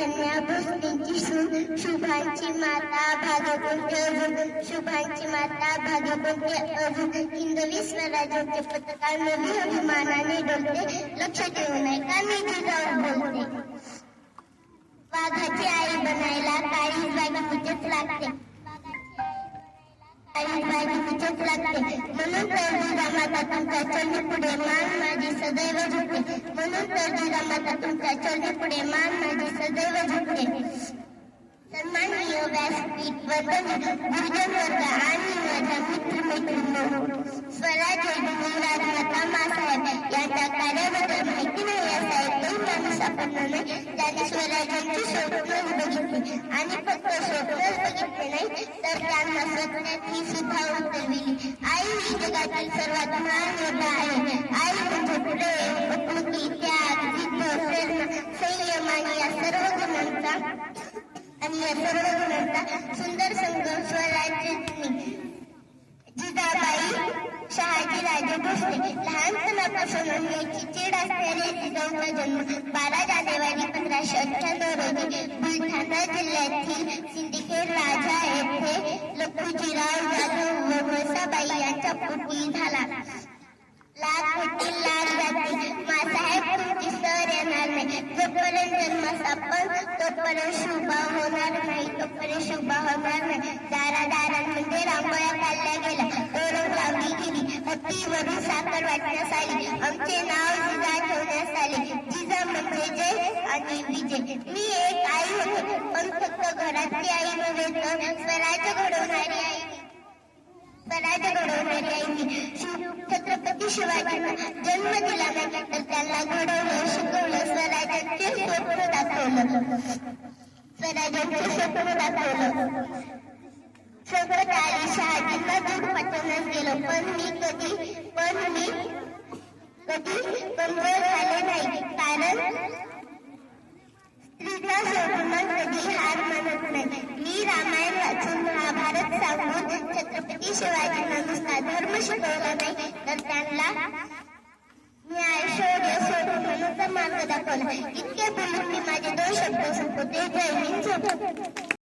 कन्या भोसलेंची सून शुभांची माता भाग्यवंती अजून शुभांची माता भाग्यवंती अजून हिंदवी स्वराज्याचे पताका नवी अभिमानाने डोलते लक्ष देऊ नये का मी जिजाऊ बोलते वाघाची आई बनायला काळी बाई लागते म्हणून तर जिजामाता तुमच्या चरणी पुढे मान माझी सदैव झुकते म्हणून तर जिजामाता तुमच्या चरणी पुढे मान माझी सदैव झुकते सन्माननीय व्यासपीठ वर्ग गुरुजन वर्ग आणि माझ्या मित्र मैत्रिणी स्वराज्य राजमाता मासाहेब यांच्या कार्याबद्दल माहिती नाही असा एकही माणूस सापडला नाही ज्याने स्वराज्याची स्वप्नच बघितली आणि फक्त स्वप्नच बघितले नाही तर त्यांना स्वप्नाची सुद्धा उतरविली आई ही जगातील सर्वात महान योद्धा आहे आई म्हणजे प्रेम प्रकृती त्याग जिद्द प्रेरणा संयम आणि या सर्व गुणांचा सुंदर संगम स्वराज्याची जिजाबाई शहाजी राजे भोसले लहानपणापासून याची चीड असलेले जिजाऊचा जन्म 12 जानेवारी 1598 रोजी बुलढाणा जिल्ह्यातील सिंदखेड राजा येथे लखुजीराव जाधव व वळसाबाई यांच्या पोटी झाला. लाख होतील लाख जातील मासाहेब तुमची सर येणार नाही जोपर्यंत जन्माचा पण तोपर्यंत शुभा होणार नाही तोपर्यंत शुभा होणार नाही. दारादारांमध्ये रांगोळ्या काढल्या गेल्या ओरंग लावली गेली हत्तीवरून साखर वाटण्यास आली आमचे नाव जिजा ठेवण्यास आले जिजा म्हणजे जय आणि विजय. मी एक आई होते पण फक्त घरातली आई नव्हे तर स्वराज्य घडवणारी आई छत्रपती शिवाजींना जन्म दिला नाही तर त्यांना घडवलं शिकवलं स्वराज्याचे स्वप्न दाखवलं संकट आली शहाजींना दूर पाठवण्यास गेलं पण मी कधी कमजोर झाले नाही कारण स्त्रीचा स्वाभिमान कधी हार मानत नाही. मी रामायण वाचून महाभारत सांगून छत्रपती शिवाजींना नुसता धर्म शिकवला नाही तर त्यांना न्याय शौर्य सोडून मार्ग दाखवला. इतके बोलून मी माझे 2 शब्द संपवते. जय हिंद.